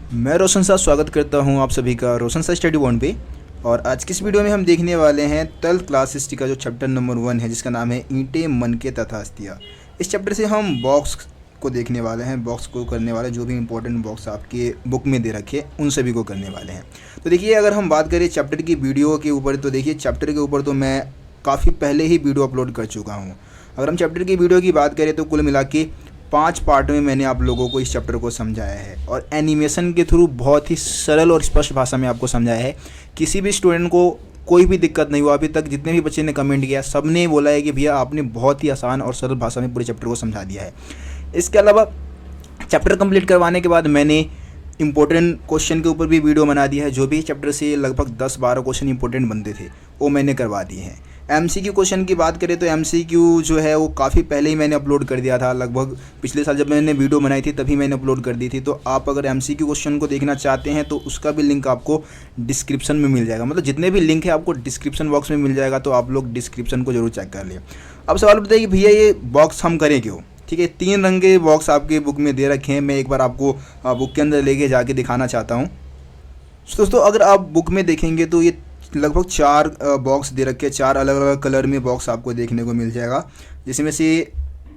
मैं रोशन सा स्वागत करता हूं आप सभी का रोशन सा स्टडी वन पे। और आज की इस वीडियो में हम देखने वाले हैं 12th क्लास हिस्ट्री का जो चैप्टर नंबर 1 है, जिसका नाम है ईंटें, मनके तथा अस्थियाँ। इस चैप्टर से हम बॉक्स को देखने वाले हैं, बॉक्स को करने वाले जो भी इंपॉर्टेंट बॉक्स आपके बुक में दे रखे उन सभी को करने वाले हैं। तो देखिए, अगर हम बात करें चैप्टर की वीडियो के ऊपर, तो देखिए चैप्टर के ऊपर तो मैं काफ़ी पहले ही वीडियो अपलोड कर चुका हूँ। अगर हम चैप्टर की वीडियो की बात करें तो कुल मिला के 5 पार्ट में मैंने आप लोगों को इस चैप्टर को समझाया है और एनिमेशन के थ्रू बहुत ही सरल और स्पष्ट भाषा में आपको समझाया है। किसी भी स्टूडेंट को कोई भी दिक्कत नहीं हुआ। अभी तक जितने भी बच्चे ने कमेंट किया सब ने बोला है कि भैया आपने बहुत ही आसान और सरल भाषा में पूरे चैप्टर को समझा दिया है। इसके अलावा चैप्टर कंप्लीट करवाने के बाद मैंने इंपॉर्टेंट क्वेश्चन के ऊपर भी वीडियो बना दिया है। जो भी चैप्टर से लगभग 10-12 क्वेश्चन इंपॉर्टेंट बनते थे वो मैंने करवा दिए हैं। एमसीक्यू क्वेश्चन की बात करें तो एमसीक्यू जो है वो काफ़ी पहले ही मैंने अपलोड कर दिया था। लगभग पिछले साल जब मैंने वीडियो बनाई थी तभी मैंने अपलोड कर दी थी। तो आप अगर एमसीक्यू क्वेश्चन को देखना चाहते हैं तो उसका भी लिंक आपको डिस्क्रिप्शन में मिल जाएगा। मतलब जितने भी लिंक है आपको डिस्क्रिप्शन बॉक्स में मिल जाएगा, तो आप लोग डिस्क्रिप्शन को जरूर चेक कर लें। अब सवाल बताइए कि भैया ये बॉक्स हम करें क्यों? ठीक है, 3 रंग के बॉक्स आपके बुक में दे रखे हैं। मैं एक बार आपको बुक के अंदर लेके जाके दिखाना चाहता हूँ। दोस्तों, अगर आप बुक में देखेंगे तो ये लगभग 4 बॉक्स दे रखे हैं। 4 अलग अलग कलर में बॉक्स आपको देखने को मिल जाएगा, जिसमें से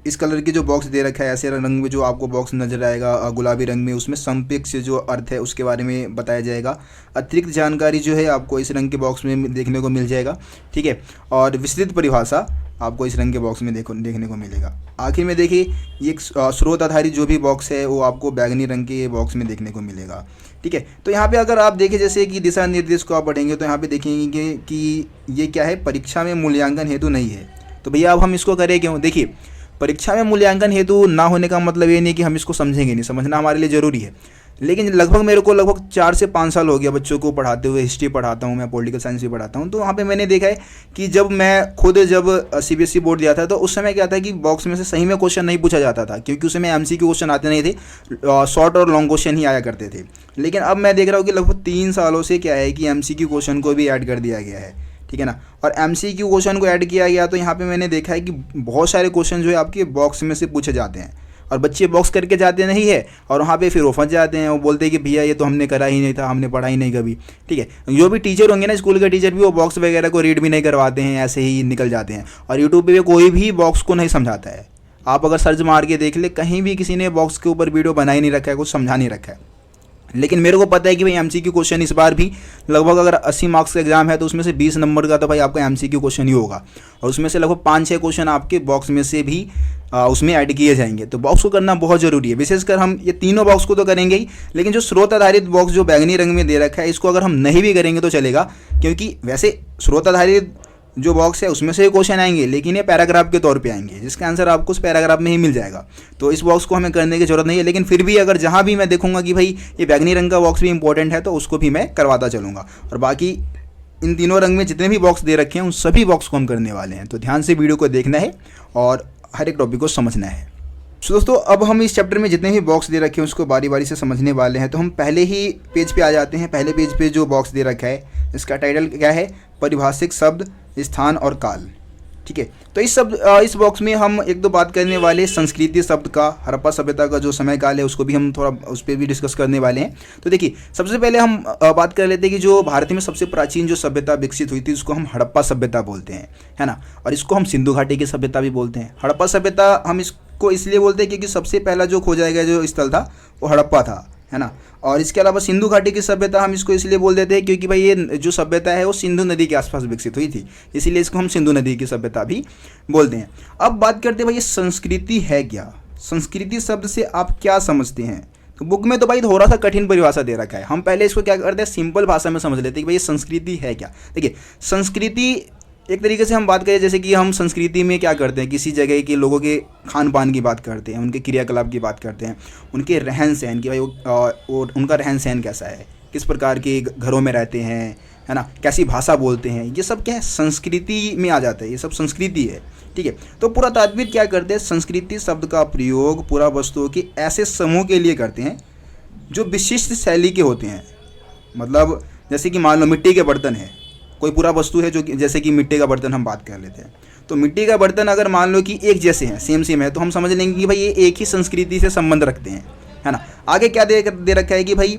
इस कलर की जो बॉक्स दे रखा है, ऐसे रंग में जो आपको बॉक्स नजर आएगा गुलाबी रंग में, उसमें समपिक्ष जो अर्थ है उसके बारे में बताया जाएगा। अतिरिक्त जानकारी जो है आपको इस रंग के बॉक्स में देखने को मिल जाएगा। ठीक है, और विस्तृत परिभाषा आपको इस रंग के बॉक्स में देखने को मिलेगा। आखिर में देखिए, ये एक स्रोत आधारित जो भी बॉक्स है वो आपको बैगनी रंग के बॉक्स में देखने को मिलेगा। ठीक है, तो यहाँ पे अगर आप देखें जैसे कि दिशा निर्देश को आप पढ़ेंगे तो यहाँ पे देखेंगे कि ये क्या है, परीक्षा में मूल्यांकन हेतु नहीं है। तो भैया अब हम इसको करें क्यों? देखिए, परीक्षा में मूल्यांकन हेतु ना होने का मतलब ये नहीं कि हम इसको समझेंगे नहीं, समझना हमारे लिए ज़रूरी है। लेकिन मेरे को लगभग 4 से 5 साल हो गया बच्चों को पढ़ाते हुए। हिस्ट्री पढ़ाता हूँ मैं, पॉलिटिकल साइंस भी पढ़ाता हूँ। तो वहाँ पे मैंने देखा है कि जब मैं खुद सीबीएसई बोर्ड दिया था तो उस समय क्या था कि बॉक्स में से सही में क्वेश्चन नहीं पूछा जाता था, क्योंकि उस समय एमसीक्यू क्वेश्चन आते नहीं थे, शॉर्ट और लॉन्ग क्वेश्चन ही आया करते थे। लेकिन अब मैं देख रहा हूँ कि लगभग 3 सालों से क्या है कि एमसीक्यू क्वेश्चन को भी ऐड कर दिया गया है। ठीक है ना, और एमसीक्यू क्वेश्चन को ऐड किया गया तो यहाँ पे मैंने देखा है कि बहुत सारे क्वेश्चन जो है आपके बॉक्स में से पूछे जाते हैं और बच्चे बॉक्स करके जाते नहीं है और वहाँ पे फिर वो फंस जाते हैं। वो बोलते हैं कि भैया ये तो हमने करा ही नहीं था, हमने पढ़ा ही नहीं कभी। ठीक है, जो भी टीचर होंगे ना, स्कूल के टीचर भी, वो बॉक्स वगैरह को रीड भी नहीं करवाते हैं, ऐसे ही निकल जाते हैं। और यूट्यूब पे कोई भी बॉक्स को नहीं समझाता है। आप अगर सर्च मार के देख ले, कहीं भी किसी ने बॉक्स के ऊपर वीडियो बना ही नहीं रखा है, कुछ समझा नहीं रखा है। लेकिन मेरे को पता है कि भाई एमसीक्यू क्वेश्चन इस बार भी लगभग अगर 80 मार्क्स का एग्जाम है तो उसमें से 20 नंबर का तो भाई आपका एमसीक्यू क्वेश्चन ही होगा, और उसमें से लगभग 5-6 क्वेश्चन आपके बॉक्स में से भी उसमें ऐड किए जाएंगे। तो बॉक्स को करना बहुत ज़रूरी है। विशेषकर हम ये तीनों बॉक्स को तो करेंगे ही, लेकिन जो स्रोत आधारित बॉक्स जो बैगनी रंग में दे रखा है, इसको अगर हम नहीं भी करेंगे तो चलेगा, क्योंकि वैसे स्रोत आधारित जो बॉक्स है उसमें से क्वेश्चन आएंगे, लेकिन ये पैराग्राफ के तौर पे आएंगे, जिसका आंसर आपको उस पैराग्राफ में ही मिल जाएगा। तो इस बॉक्स को हमें करने की जरूरत नहीं है। लेकिन फिर भी अगर जहाँ भी मैं देखूंगा कि भाई ये बैगनी रंग का बॉक्स भी इंपॉर्टेंट है तो उसको भी मैं करवाता चलूँगा। और बाकी इन तीनों रंग में जितने भी बॉक्स दे रखे हैं उन सभी बॉक्स को हम करने वाले हैं। तो ध्यान से वीडियो को देखना है और हर एक टॉपिक को समझना है। तो दोस्तों, अब हम इस चैप्टर में जितने भी बॉक्स दे रखे हैं उसको बारी बारी से समझने वाले हैं। तो हम पहले ही पेज पे आ जाते हैं। पहले पेज पे जो बॉक्स दे रखा है इसका टाइटल क्या है? परिभाषिक शब्द, स्थान और काल। ठीक है, तो इस बॉक्स में हम 1-2 बात करने वाले संस्कृति शब्द का, हड़प्पा सभ्यता का जो समय काल है उसको भी हम थोड़ा उस पर भी डिस्कस करने वाले हैं। तो देखिए, सबसे पहले हम बात कर लेते हैं कि जो भारत में सबसे प्राचीन जो सभ्यता विकसित हुई थी उसको हम हड़प्पा सभ्यता बोलते हैं, है ना। और इसको हम सिंधु घाटी की सभ्यता भी बोलते हैं। हड़प्पा सभ्यता हम इसको इसलिए बोलते हैं क्योंकि सबसे पहला जो खोजा गया जो स्थल था वो हड़प्पा था, है ना। और इसके अलावा सिंधु घाटी की सभ्यता हम इसको इसलिए बोल देते हैं क्योंकि भाई ये जो सभ्यता है वो सिंधु नदी के आसपास विकसित हुई थी, इसीलिए इसको हम सिंधु नदी की सभ्यता भी बोलते हैं। अब बात करते हैं भाई ये संस्कृति है क्या? संस्कृति शब्द से आप क्या समझते हैं? तो बुक में तो भाई थोड़ा सा कठिन परिभाषा दे रखा है। हम पहले इसको क्या करते हैं, सिंपल भाषा में समझ लेते हैं कि भाई ये संस्कृति है क्या। देखिए, संस्कृति एक तरीके से हम बात करें जैसे कि हम संस्कृति में क्या करते हैं, किसी जगह के लोगों के खान पान की बात करते हैं, उनके क्रियाकलाप की बात करते हैं, उनके रहन सहन की, भाई उनका रहन सहन कैसा है, किस प्रकार के घरों में रहते हैं, है ना, कैसी भाषा बोलते हैं, ये सब क्या है, संस्कृति में आ जाता है। ये सब संस्कृति है। ठीक है, तो पूरा तात्पर्य क्या करते हैं, संस्कृति शब्द का प्रयोग पूरा वस्तुओं के ऐसे समूह के लिए करते हैं जो विशिष्ट शैली के होते हैं। मतलब जैसे कि मान लो मिट्टी के बर्तन है, कोई पूरा वस्तु है जो जैसे कि मिट्टी का बर्तन हम बात कर लेते हैं, तो मिट्टी का बर्तन अगर मान लो कि एक जैसे हैं, सेम है, तो हम समझ लेंगे कि भाई ये एक ही संस्कृति से संबंध रखते हैं। है ना। आगे क्या दे रखा है कि भाई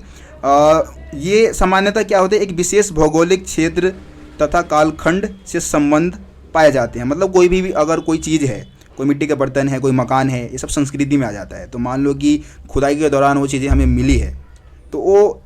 ये सामान्यतः क्या होते हैं, एक विशेष भौगोलिक क्षेत्र तथा कालखंड से संबंध पाए जाते हैं। मतलब कोई भी अगर कोई चीज़ है, कोई मिट्टी के बर्तन है, कोई मकान है, ये सब संस्कृति में आ जाता है। तो मान लो कि खुदाई के दौरान वो चीज़ें हमें मिली है, तो वो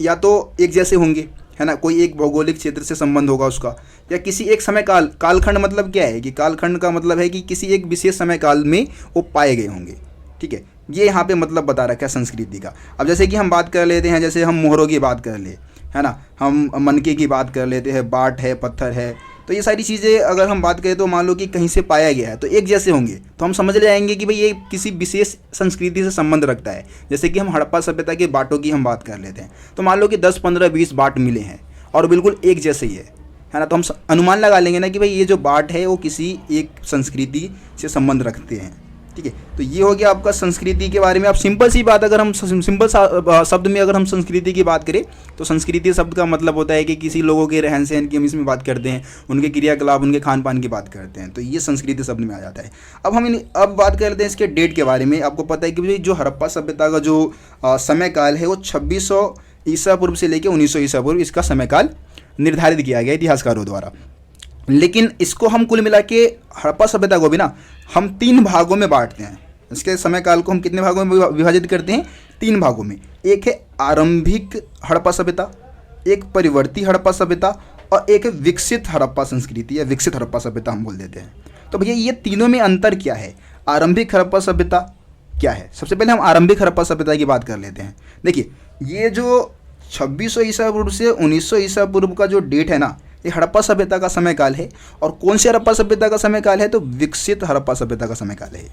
या तो एक जैसे होंगे, है ना, कोई एक भौगोलिक क्षेत्र से संबंध होगा उसका, या किसी एक समय कालखंड मतलब क्या है कि कालखंड का मतलब है कि किसी एक विशेष समय काल में वो पाए गए होंगे। ठीक है, ये यहाँ पे मतलब बता रखा है संस्कृति का। अब जैसे कि हम बात कर लेते हैं, जैसे हम मोहरों की बात कर ले, है ना, हम मनके की बात कर लेते हैं, बाट है, पत्थर है, तो ये सारी चीज़ें अगर हम बात करें तो मान लो कि कहीं से पाया गया है तो एक जैसे होंगे, तो हम समझ ले जाएंगे कि भाई ये किसी विशेष संस्कृति से संबंध रखता है। जैसे कि हम हड़प्पा सभ्यता के बाटों की हम बात कर लेते हैं, तो मान लो कि 10, 15, 20 बाट मिले हैं और बिल्कुल एक जैसे ही है ना, तो हम अनुमान लगा लेंगे ना कि भाई ये जो बाट है वो किसी एक संस्कृति से संबंध रखते हैं। ठीक है, तो ये हो गया आपका संस्कृति के बारे में। अब सिंपल सी बात, अगर हम सिंपल शब्द में अगर हम संस्कृति की बात करें तो संस्कृति शब्द का मतलब होता है कि किसी लोगों के रहन सहन की हम इसमें बात करते हैं, उनके क्रियाकलाप, उनके खान पान की बात करते हैं, तो ये संस्कृति शब्द में आ जाता है। अब बात करते हैं इसके डेट के बारे में। आपको पता है कि जो हड़प्पा सभ्यता का जो समय काल है वो 2600 ईसा पूर्व से लेकर 1900 ईसा पूर्व इसका समय काल निर्धारित किया गया इतिहासकारों द्वारा। लेकिन इसको हम कुल मिला के हड़प्पा सभ्यता को भी ना हम 3 भागों में बांटते हैं। इसके समय काल को हम कितने भागों में विभाजित करते हैं? 3 भागों में। एक है आरंभिक हड़प्पा सभ्यता, एक परिवर्ती हड़प्पा सभ्यता और एक विकसित हड़प्पा संस्कृति या विकसित हड़प्पा सभ्यता हम बोल देते हैं। तो भैया ये तीनों में अंतर क्या है? आरंभिक हड़प्पा सभ्यता क्या है? सबसे पहले हम आरंभिक हड़प्पा सभ्यता की बात कर लेते हैं। देखिए, ये जो 2600 ईसा पूर्व से 1900 ईसा पूर्व का जो डेट है ना, ये हड़प्पा सभ्यता का समय काल है। और कौन से हड़प्पा सभ्यता का समय काल है? तो विकसित हड़प्पा सभ्यता का समय काल है।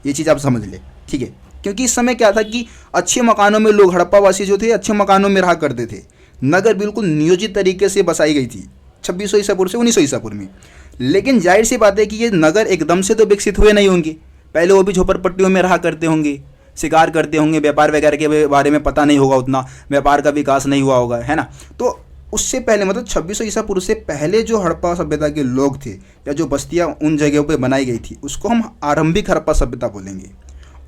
ये चीज़ आप समझ ले, ठीक है। क्योंकि इस समय क्या था कि अच्छे मकानों में लोग, हड़प्पा वासी जो थे, अच्छे मकानों में रहा करते थे। नगर बिल्कुल नियोजित तरीके से बसाई गई थी 2600 ईसा पूर्व से 1900 ईसा पूर्व में। लेकिन जाहिर सी बात है कि ये नगर एकदम से तो विकसित हुए नहीं होंगे। पहले वो भी झोपड़पट्टियों में रहा करते होंगे, शिकार करते होंगे, व्यापार वगैरह के बारे में पता नहीं होगा, उतना व्यापार का विकास नहीं हुआ होगा, है ना। तो उससे पहले, मतलब 2600 ईसा पूर्व से पहले जो हड़प्पा सभ्यता के लोग थे या जो बस्तियां उन जगहों पे बनाई गई थी, उसको हम आरंभिक हड़प्पा सभ्यता बोलेंगे।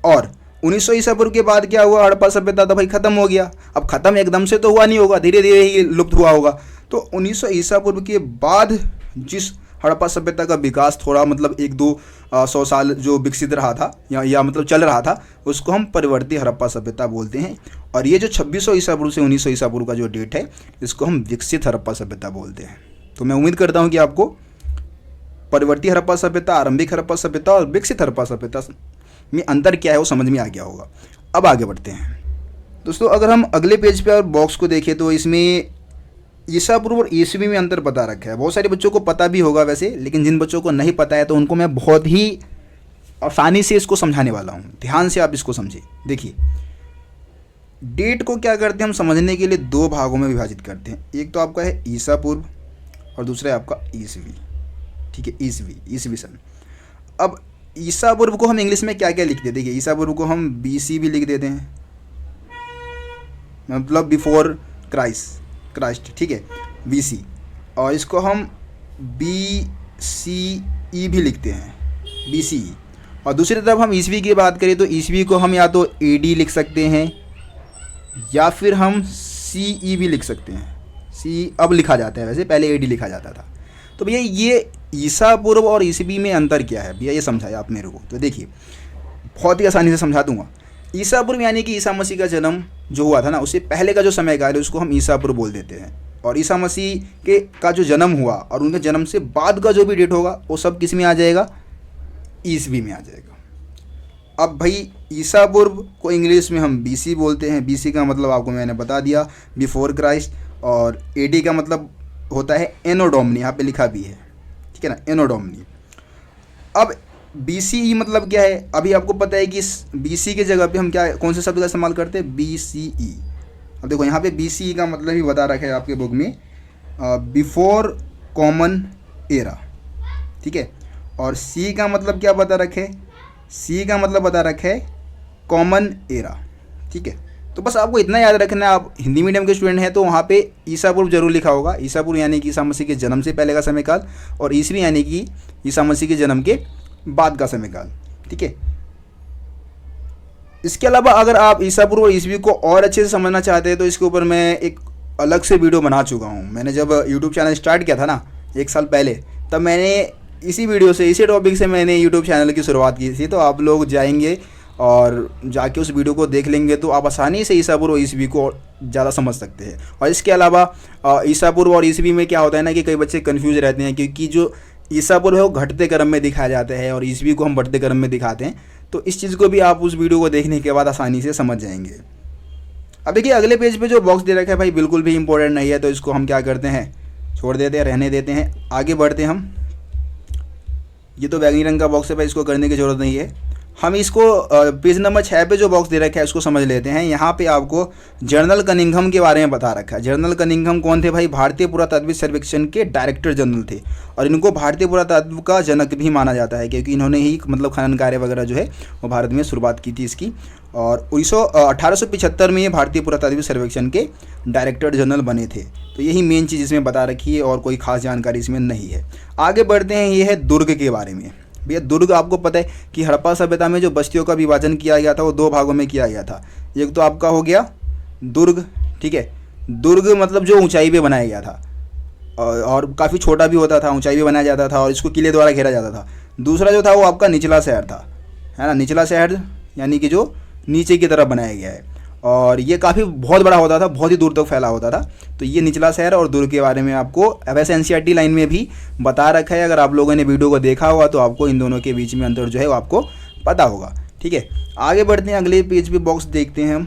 और 1900 ईसा पूर्व के बाद क्या हुआ? हड़प्पा सभ्यता तो भाई खत्म हो गया। अब खत्म एकदम से तो हुआ नहीं होगा, धीरे धीरे ही लुप्त हुआ होगा। तो 1900 ईसा पूर्व के बाद जिस हड़प्पा सभ्यता का विकास थोड़ा, मतलब 100-200 साल जो विकसित रहा था या मतलब चल रहा था, उसको हम परिवर्ती हड़प्पा सभ्यता बोलते हैं। और ये जो 2600 ईसा पूर्व से 1900 ईसा पूर्व का जो डेट है, इसको हम विकसित हड़प्पा सभ्यता बोलते हैं। तो मैं उम्मीद करता हूँ कि आपको परिवर्ती हड़प्पा सभ्यता, आरंभिक हड़प्पा सभ्यता और विकसित हड़प्पा सभ्यता में अंतर क्या है वो समझ में आ गया होगा। अब आगे बढ़ते हैं दोस्तों। अगर हम अगले पेज पे और बॉक्स को देखें तो इसमें ईसा पूर्व और ईसवी में अंतर बता रखा है। बहुत सारे बच्चों को पता भी होगा वैसे, लेकिन जिन बच्चों को नहीं पता है तो उनको मैं बहुत ही आसानी से इसको समझाने वाला हूँ। ध्यान से आप इसको समझिए। देखिए, डेट को क्या करते हैं हम समझने के लिए 2 भागों में विभाजित करते हैं। एक तो आपका है ईसा पूर्व और दूसरा है आपका ईसवी। ठीक है, ईसवी सन। अब ईसा पूर्व को हम इंग्लिश में क्या क्या लिखते हैं? देखिए, ईसा पूर्व को हम BC भी लिख देते हैं, मतलब बिफोर क्राइस्ट, ठीक है, BC। और इसको हम BCE भी लिखते हैं, BCE। और दूसरी तरफ हम ईसवी की बात करें तो ईसवी को हम या तो AD लिख सकते हैं या फिर हम CE भी लिख सकते हैं। CE अब लिखा जाता है, वैसे पहले AD लिखा जाता था। तो भैया ये ईसा पूर्व और ईसवी में अंतर क्या है भैया, ये समझाया आप मेरे को। तो देखिए, बहुत ही आसानी से समझा दूंगा। ईसा पूर्व यानी कि ईसा मसीह का जन्म जो हुआ था ना, उससे पहले का जो समय काल है उसको हम ईसा पूर्व बोल देते हैं। और ईसा मसीह का जो जन्म हुआ और उनके जन्म से बाद का जो भी डेट होगा वो सब किस में आ जाएगा? ईसवी में आ जाएगा। अब भाई ईसा पूर्व को इंग्लिश में हम BC बोलते हैं। BC का मतलब आपको मैंने बता दिया, बिफोर क्राइस्ट। और AD का मतलब होता है एनो डोमिनी, यहाँ पे लिखा भी है, ठीक है ना, एनो डोमिनी। अब BCE मतलब क्या है? अभी आपको पता है कि इस BC के जगह पे हम कौन से शब्द का इस्तेमाल करते हैं? BCE। अब देखो, यहाँ पे BCE का मतलब ही बता रखा है आपके बुक में, बिफोर कॉमन एरा, ठीक है। और C का मतलब क्या बता रखे? C का मतलब बता रखे है कॉमन एरा, ठीक है। तो बस आपको इतना याद रखना है। आप हिंदी मीडियम के स्टूडेंट हैं तो वहाँ पे ईसा पूर्व जरूर लिखा होगा। ईसा पूर्व यानी कि ईसा मसीह के जन्म से पहले का समय काल, और ईसवी यानी कि ईसा मसीह के जन्म के बाद का समय काल, ठीक है। इसके अलावा अगर आप ईसा पूर्व और ईसवी को और अच्छे से समझना चाहते हैं तो इसके ऊपर मैं एक अलग से वीडियो बना चुका हूँ। मैंने जब यूट्यूब चैनल स्टार्ट किया था ना 1 साल पहले, तब मैंने इसी वीडियो से, इसी टॉपिक से मैंने यूट्यूब चैनल की शुरुआत की थी। तो आप लोग जाएंगे और जाके उस वीडियो को देख लेंगे तो आप आसानी से ईसा पूर्व और ईसवी को ज़्यादा समझ सकते हैं। और इसके अलावा ईसा पूर्व और ईसवी में क्या होता है ना कि कई बच्चे कन्फ्यूज रहते हैं, क्योंकि जो ईसा पूर्व है वो घटते क्रम में दिखाया जाता है और ईसवी को हम बढ़ते क्रम में दिखाते हैं। तो इस चीज़ को भी आप उस वीडियो को देखने के बाद आसानी से समझ जाएंगे। अब देखिए अगले पेज पे जो बॉक्स दे रखा है भाई बिल्कुल भी इंपॉर्टेंट नहीं है, तो इसको हम क्या करते हैं, छोड़ देते हैं, रहने देते हैं। आगे बढ़ते हैं हम। ये तो बैंगनी रंग का बॉक्स है भाई, इसको करने की ज़रूरत नहीं है। हम इसको पेज नंबर 6 पे जो बॉक्स दे रखा है उसको समझ लेते हैं। यहाँ पे आपको जनरल कनिंघम के बारे में बता रखा है। जनरल कनिंघम कौन थे भाई? भारतीय पुरातत्व सर्वेक्षण के डायरेक्टर जनरल थे और इनको भारतीय पुरातत्व का जनक भी माना जाता है, क्योंकि इन्होंने ही मतलब खनन कार्य वगैरह जो है वो भारत में शुरुआत की थी इसकी। और 1875 में ये भारतीय पुरातत्व सर्वेक्षण के डायरेक्टर जनरल बने थे। तो यही मेन चीज़ इसमें बता रखी है और कोई खास जानकारी इसमें नहीं है। आगे बढ़ते हैं, ये है दुर्ग के बारे में। भैया दुर्ग आपको पता है कि हड़प्पा सभ्यता में जो बस्तियों का विभाजन किया गया था वो 2 भागों में किया गया था। एक तो आपका हो गया दुर्ग, ठीक है। दुर्ग मतलब जो ऊंचाई पे बनाया गया था और काफ़ी छोटा भी होता था, ऊंचाई पे बनाया जाता था और इसको किले द्वारा घेरा जाता था। दूसरा जो था वो आपका निचला शहर था, है ना। निचला शहर यानी कि जो नीचे की तरफ बनाया गया है और ये काफ़ी बहुत बड़ा होता था, बहुत ही दूर तक फैला होता था। तो ये निचला शहर और दुर्ग के बारे में आपको वैसे एनसीईआरटी लाइन में भी बता रखा है। अगर आप लोगों ने वीडियो को देखा होगा तो आपको इन दोनों के बीच में अंतर जो है वो आपको पता होगा, ठीक है। आगे बढ़ते हैं, अगले पेज पे बॉक्स देखते हैं हम।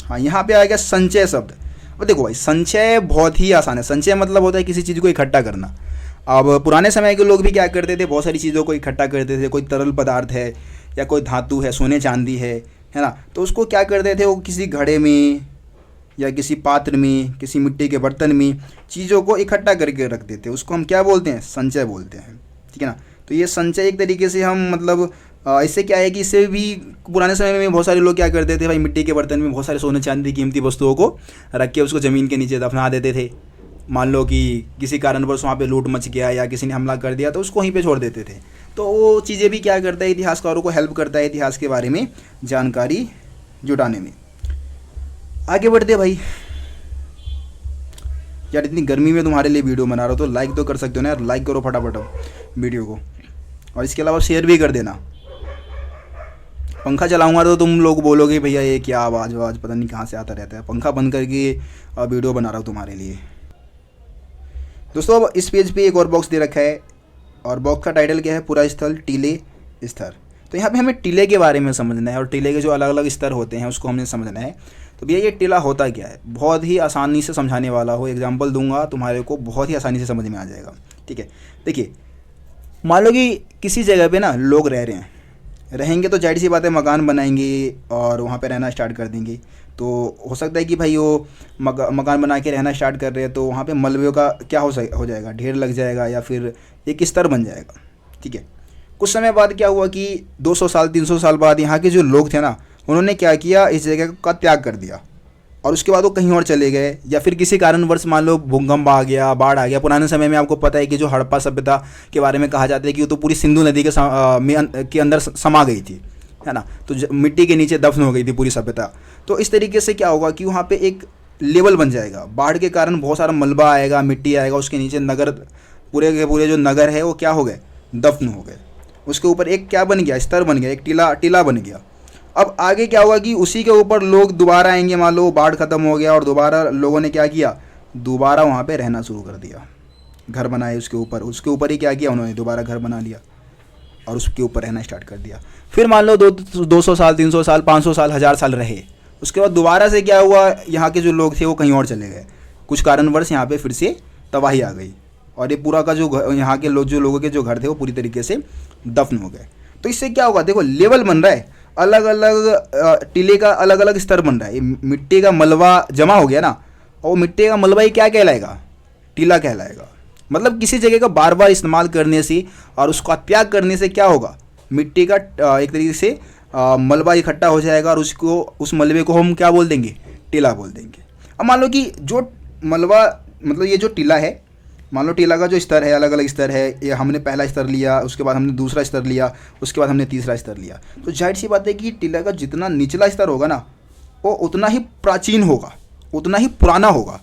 हाँ, यहाँ पे आएगा संचय शब्द। अब देखो भाई, संचय बहुत ही आसान है। संचय मतलब होता है किसी चीज़ को इकट्ठा करना। अब पुराने समय के लोग भी क्या करते थे, बहुत सारी चीज़ों को इकट्ठा करते थे। कोई तरल पदार्थ है या कोई धातु है, सोने चांदी है ना, तो उसको क्या करते थे, वो किसी घड़े में या किसी पात्र में, किसी मिट्टी के बर्तन में चीज़ों को इकट्ठा करके रख देते। उसको हम क्या बोलते हैं, संचय बोलते हैं, ठीक है ना। तो ये संचय एक तरीके से हम मतलब इससे क्या है कि इससे भी पुराने समय में बहुत सारे लोग क्या करते थे भाई, मिट्टी के बर्तन में बहुत सारे सोने चांदी कीमती वस्तुओं को रख के उसको ज़मीन के नीचे दफना देते थे। मान लो कि किसी कारणवश वहाँ पे लूट मच गया या किसी ने हमला कर दिया तो उसको वहीं पे छोड़ देते थे। तो वो चीज़ें भी क्या करता है, इतिहासकारों को हेल्प करता है इतिहास के बारे में जानकारी जुटाने में। आगे बढ़ते भाई। यार इतनी गर्मी में तुम्हारे लिए वीडियो बना रहा हो तो लाइक तो कर सकते हो ना यार, लाइक करो फटाफट वीडियो को, और इसके अलावा शेयर भी कर देना। पंखा चलाऊंगा तो तुम लोग बोलोगे भैया ये क्या आवाज़ पता नहीं कहाँ से आता रहता है। पंखा बंद करके वीडियो बना रहा हूँ तुम्हारे लिए। दोस्तों अब इस पेज पे एक और बॉक्स दे रखा है और बॉक्स का टाइटल क्या है, पूरा स्थल टीले स्तर। तो यहाँ पे हमें टीले के बारे में समझना है और टीले के जो अलग अलग स्तर होते हैं उसको हमने समझना है। तो भैया ये टीला होता क्या है, बहुत ही आसानी से समझाने वाला हो, एग्जाम्पल दूंगा तुम्हारे को, बहुत ही आसानी से समझ में आ जाएगा, ठीक है। देखिए मान लो कि किसी जगह पे ना लोग रह रहे हैं, रहेंगे तो जाहिर सी बात है मकान बनाएंगे और वहाँ पे रहना स्टार्ट कर देंगे। तो हो सकता है कि भाई वो मकान बना के रहना स्टार्ट कर रहे हैं तो वहाँ पे मलबे का क्या हो जाएगा, ढेर लग जाएगा या फिर एक स्तर बन जाएगा, ठीक है। कुछ समय बाद क्या हुआ कि 200 साल 300 साल बाद यहाँ के जो लोग थे ना, उन्होंने क्या किया, इस जगह का त्याग कर दिया और उसके बाद वो कहीं और चले गए या फिर किसी कारणवश मान लो भूकंप आ गया, बाढ़ आ गया। पुराने समय में आपको पता है कि जो हड़प्पा सभ्यता के बारे में कहा जाता है कि वो तो पूरी सिंधु नदी के अंदर समा गई थी, है ना। तो मिट्टी के नीचे दफन हो गई थी पूरी सभ्यता। तो इस तरीके से क्या होगा कि वहाँ पे एक लेवल बन जाएगा, बाढ़ के कारण बहुत सारा मलबा आएगा, मिट्टी आएगा, उसके नीचे नगर, पूरे के पूरे जो नगर है वो क्या हो गए, दफन हो गए। उसके ऊपर एक क्या बन गया, स्तर बन गया, एक टीला बन गया। अब आगे क्या होगा कि उसी के ऊपर लोग दोबारा आएंगे। मान लो बाढ़ खत्म हो गया और दोबारा लोगों ने क्या किया, दोबारा वहाँ पे रहना शुरू कर दिया, घर बनाए उसके ऊपर ही क्या किया, उन्होंने दोबारा घर बना लिया और उसके ऊपर रहना स्टार्ट कर दिया। फिर मान लो 200 साल 300 साल 500 साल 1000 साल रहे। उसके बाद दोबारा से क्या हुआ, यहाँ के जो लोग थे वो कहीं और चले गए, कुछ कारणवश यहाँ पे फिर से तबाही आ गई और ये पूरा का जो यहाँ के जो लोगों के जो घर थे वो पूरी तरीके से दफन हो गए। तो इससे क्या होगा, देखो लेवल बन रहा है, अलग अलग टीले का अलग अलग स्तर बन रहा है। मिट्टी का मलबा जमा हो गया ना, और मिट्टी का मलबा ही क्या कहलाएगा, टीला कहलाएगा। मतलब किसी जगह का बार बार इस्तेमाल करने से और उसका त्याग करने से क्या होगा, मिट्टी का एक तरीके से मलबा इकट्ठा हो जाएगा और उस मलबे को हम क्या बोल देंगे, टीला बोल देंगे। अब मान लो कि जो मलबा मतलब ये जो टीला है मान लो टीला का जो स्तर है, अलग अलग स्तर है, ये हमने पहला स्तर लिया, उसके बाद हमने दूसरा स्तर लिया, उसके बाद हमने तीसरा स्तर लिया। तो जाहिर सी बात है कि टीला का जितना निचला स्तर होगा ना, वो उतना ही प्राचीन होगा, उतना ही पुराना होगा,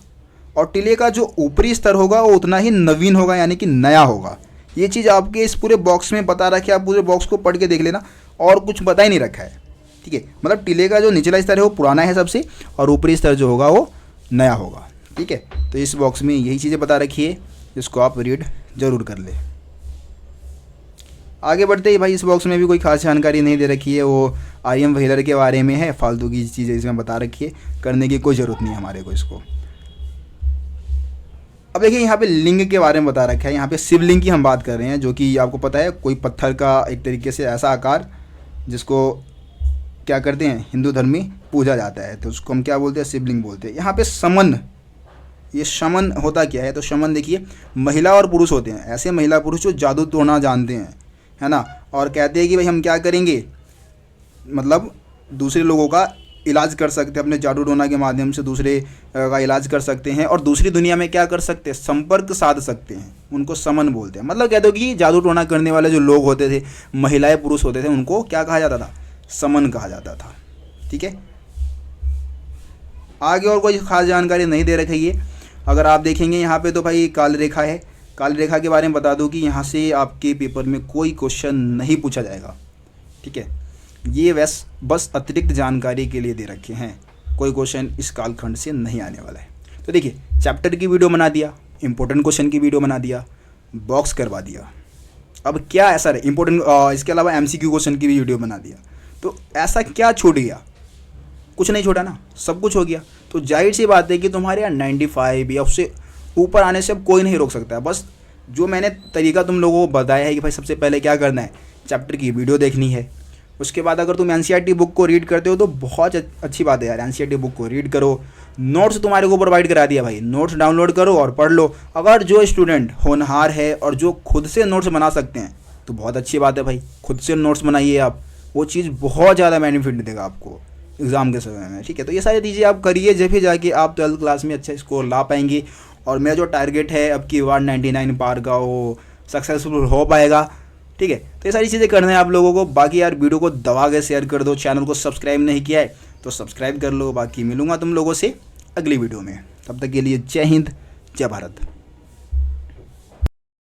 और टीले का जो ऊपरी स्तर होगा वो उतना ही नवीन होगा, यानी कि नया होगा। ये चीज़ आपके इस पूरे बॉक्स में बता रखी है, आप पूरे बॉक्स को पढ़ के देख लेना, और कुछ बता ही नहीं रखा है। ठीक है, मतलब टीले का जो निचला स्तर है वो पुराना है सबसे, और ऊपरी स्तर जो होगा वो नया होगा। ठीक है, तो इस बॉक्स में यही चीज़ें बता रखी है, जिसको आप रीड ज़रूर कर ले। आगे बढ़ते ही भाई, इस बॉक्स में भी कोई खास जानकारी नहीं दे रखी है, वो आई.एम. व्हीलर के बारे में है, फालतू की चीज़ें इसमें बता रखी है, करने की कोई ज़रूरत नहीं है हमारे को इसको। अब देखिए यहाँ पे लिंग के बारे में बता रखा है, यहाँ पे शिवलिंग की हम बात कर रहे हैं, जो कि आपको पता है कोई पत्थर का एक तरीके से ऐसा आकार जिसको क्या करते हैं, हिंदू धर्म में पूजा जाता है, तो उसको हम क्या बोलते हैं, शिवलिंग बोलते हैं। यहाँ पे समन, ये शमन होता क्या है, तो शमन देखिए महिला और पुरुष होते हैं, ऐसे महिला पुरुष जो जादू टोना जानते हैं, है ना, और कहते हैं कि भाई हम क्या करेंगे, मतलब दूसरे लोगों का इलाज कर सकते हैं, अपने जादू टोना के माध्यम से दूसरे का इलाज कर सकते हैं, और दूसरी दुनिया में क्या कर सकते हैं, संपर्क साध सकते हैं, उनको समन बोलते हैं। मतलब कहते हो कि जादू टोना करने वाले जो लोग होते थे, महिलाएं पुरुष होते थे, उनको क्या कहा जाता था, समन कहा जाता था। ठीक है, आगे और कोई खास जानकारी नहीं दे रखी है। अगर आप देखेंगे यहाँ पे तो भाई काल रेखा है, काल रेखा के बारे में बता दूं कि यहाँ से आपके पेपर में कोई क्वेश्चन नहीं पूछा जाएगा। ठीक है, ये बस अतिरिक्त जानकारी के लिए दे रखे हैं, कोई क्वेश्चन इस कालखंड से नहीं आने वाला है। तो देखिए, चैप्टर की वीडियो बना दिया, इंपॉर्टेंट क्वेश्चन की वीडियो बना दिया, बॉक्स करवा दिया, अब क्या ऐसा है इंपॉर्टेंट, इसके अलावा MCQ क्वेश्चन की भी वीडियो बना दिया, तो ऐसा क्या छूट गया, कुछ नहीं छोड़ा ना, सब कुछ हो गया। तो जाहिर सी बात है कि तुम्हारे यहाँ 95 या उससे ऊपर आने से अब कोई नहीं रोक सकता है। बस जो मैंने तरीका तुम लोगों को बताया है कि भाई सबसे पहले क्या करना है, चैप्टर की वीडियो देखनी है, उसके बाद अगर तुम NCERT बुक को रीड करते हो तो बहुत अच्छी बात है यार, NCERT बुक को रीड करो, नोट्स तुम्हारे को प्रोवाइड करा दिया भाई, नोट्स डाउनलोड करो और पढ़ लो। अगर जो स्टूडेंट होनहार है और जो खुद से नोट्स बना सकते हैं तो बहुत अच्छी बात है भाई, खुद से नोट्स बनाइए आप, वो चीज़ बहुत ज़्यादा बेनिफिट देगा आपको एग्ज़ाम के समय में। ठीक है, तो ये सारी चीज़ें आप करिए, जब भी जाके आप 12th क्लास में अच्छा स्कोर ला पाएंगे, और मेरा जो टारगेट है अब की 199 पार का, वो सक्सेसफुल हो पाएगा। ठीक है, तो ये सारी चीज़ें करना है आप लोगों को। बाकी यार वीडियो को दबा के शेयर कर दो, चैनल को सब्सक्राइब नहीं किया है तो सब्सक्राइब कर लो। बाकी मिलूंगा तुम लोगों से अगली वीडियो में, तब तक के लिए जय हिंद, जय भारत।